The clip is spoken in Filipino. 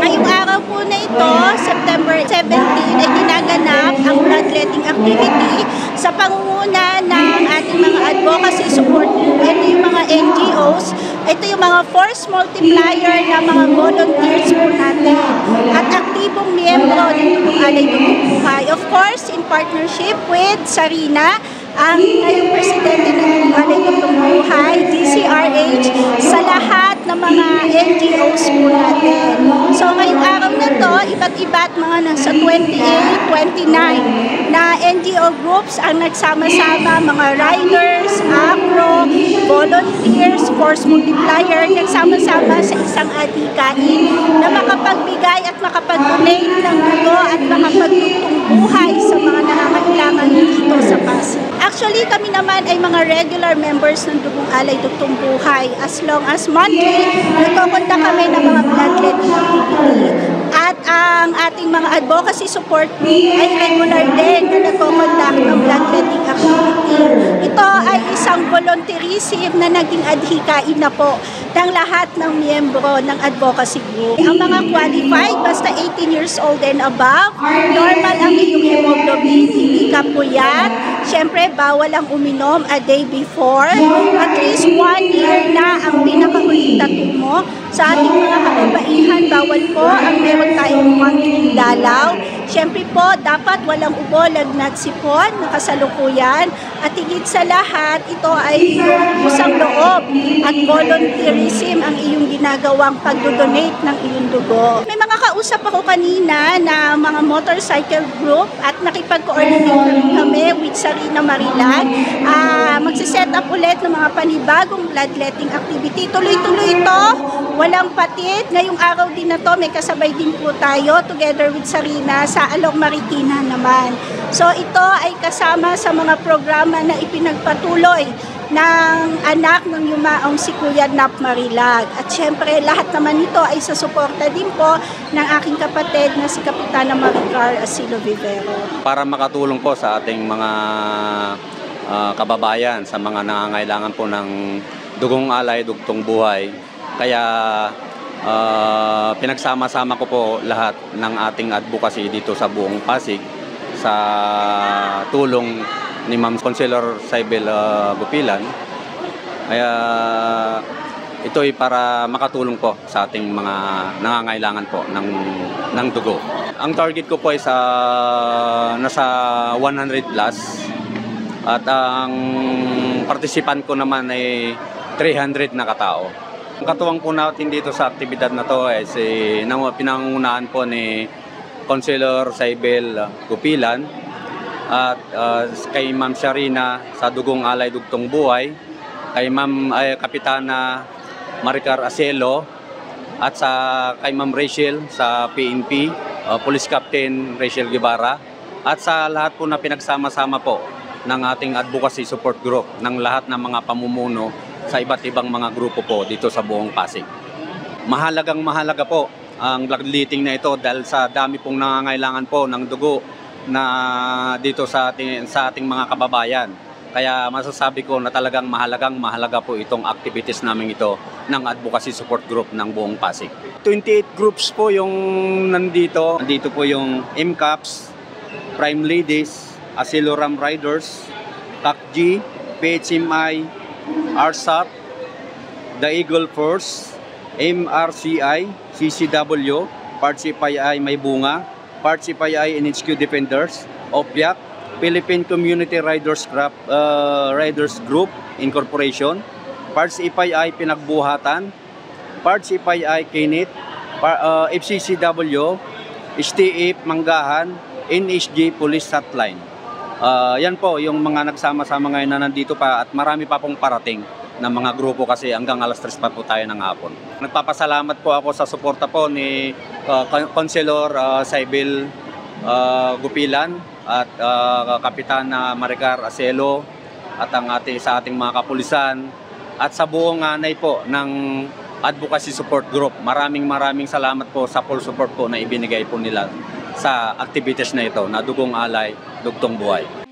Ngayong araw po na ito, September 17, ay ginaganap ang bloodletting activity sa pangunguna ng ating mga advocacy support group. Ito yung mga NGOs, ito yung mga force multiplier na mga volunteers po natin at aktibong miyembro ng Dugong Alay Dugong Buhay. Of course, in partnership with Sarina, ang ngayong presidente ng Dugong Alay Dugong Buhay, DCRH, sa lahat ng mga NGOs po natin. So ngayong araw na to, iba't iba't mga nasa 28, 29 na NGO groups ang nagsama-sama, mga riders, ACRO, volunteers, force multiplier, nagsama-sama sa isang adhikain na makapagbigay at makapag-donate ng dugo at makapagtutong buhay sa mga nangangailangan dito sa Pasig. Actually, kami naman ay mga regular members ng Dugong Alay Dugtong Buhay. As long as monthly, nagkukunta kami ng mga bloodletting activity. At ang ating mga advocacy support group ay regular din na nagkukunta ng bloodletting activity. Ito ay isang volunteerism na naging adhikain na po ng lahat ng miyembro ng advocacy group. Ang mga qualified, basta 18 years old and above, normal ang iyong hemoglobin, hindi ka puyat, syempre bawal ang uminom a day before, at least 1 year na ang pinakahuling tattoo mo. Sa ating mga kababaihan, bawal po ang meron tayong monthly dalaw. Siyempre po, dapat walang ubo, lagnat, sipon, nakasalukuyan. At higit sa lahat, ito ay pusang loob at volunteerism ang iyong ginagawang pagdodonate ng iyong dugo. May mga kausap ako kanina na mga motorcycle group at nakipag-coordinate kami with Sarina Marilag. Magsiset up ulit ng mga panibagong bloodletting activity. Tuloy-tuloy ito, walang patid. Ngayong araw din na to, may kasabay din po tayo together with Sarina sa Along Marikina naman. So ito ay kasama sa mga programa na ipinagpatuloy ng anak ng yumaong si Kuya Nap Marilag. At syempre lahat naman ito ay sa suporta din po ng aking kapatid na si Kapitana Maricar Asilo Vivero. Para makatulong po sa ating mga kababayan sa mga nangangailangan po ng Dugong Alay Dugtong Buhay. Kaya pinagsama-sama ko po lahat ng ating advocacy dito sa buong Pasig sa tulong ni Ma'am Conselor Saibel Gupilan. Kaya ito ay para makatulong po sa ating mga nangangailangan po ng dugo. Ang target ko po ay nasa 100 plus at ang participant ko naman ay 300 na katao. Ang katuwang po natin dito sa aktibidad na to ay pinangungunahan po ni Conselor Saibel Gupilan at kay Ma'am Sarina sa Dugong Alay Dugtong Buhay, kay Ma'am Kapitana Maricar Asilo at kay Ma'am Rachel sa PNP, Police Captain Rachel Guevara, at sa lahat po na pinagsama-sama po ng ating advocacy support group ng lahat ng mga pamumuno sa iba't ibang mga grupo po dito sa buong Pasig. Mahalaga po ang bloodletting na ito dahil sa dami pong nangangailangan po ng dugo na dito sa ating mga kababayan. Kaya masasabi ko na talagang mahalaga po itong activities namin ito ng advocacy support group ng buong Pasig. 28 groups po yung nandito. Nandito po yung MCAPS, Prime Ladies, Asilo Ram Riders, CACG, PHMI, RSAT, The Eagle Force, MRCI, CCW, Parts FII May Bunga, Parts FII NHQ Defenders, OPIAC, Philippine Community Riders Group Incorporation, Parts FII Pinagbuhatan, Parts FII Kinit, FCCW, STF Manggahan, NSG Police Hotline. Yan po yung mga nagsama-sama ngayon na nandito pa at marami pa pong parating ng mga grupo kasi hanggang alas 3 pa po tayo ng hapon. Nagpapasalamat po ako sa suporta po ni Conselor Saibel Gupilan at Kapitana Maricar Asilo at sa ating mga kapulisan at sa buong anay po ng advocacy support group. Maraming salamat po sa full support po na ibinigay po nila sa activities na ito na Dugong Alay Dugtong Buhay.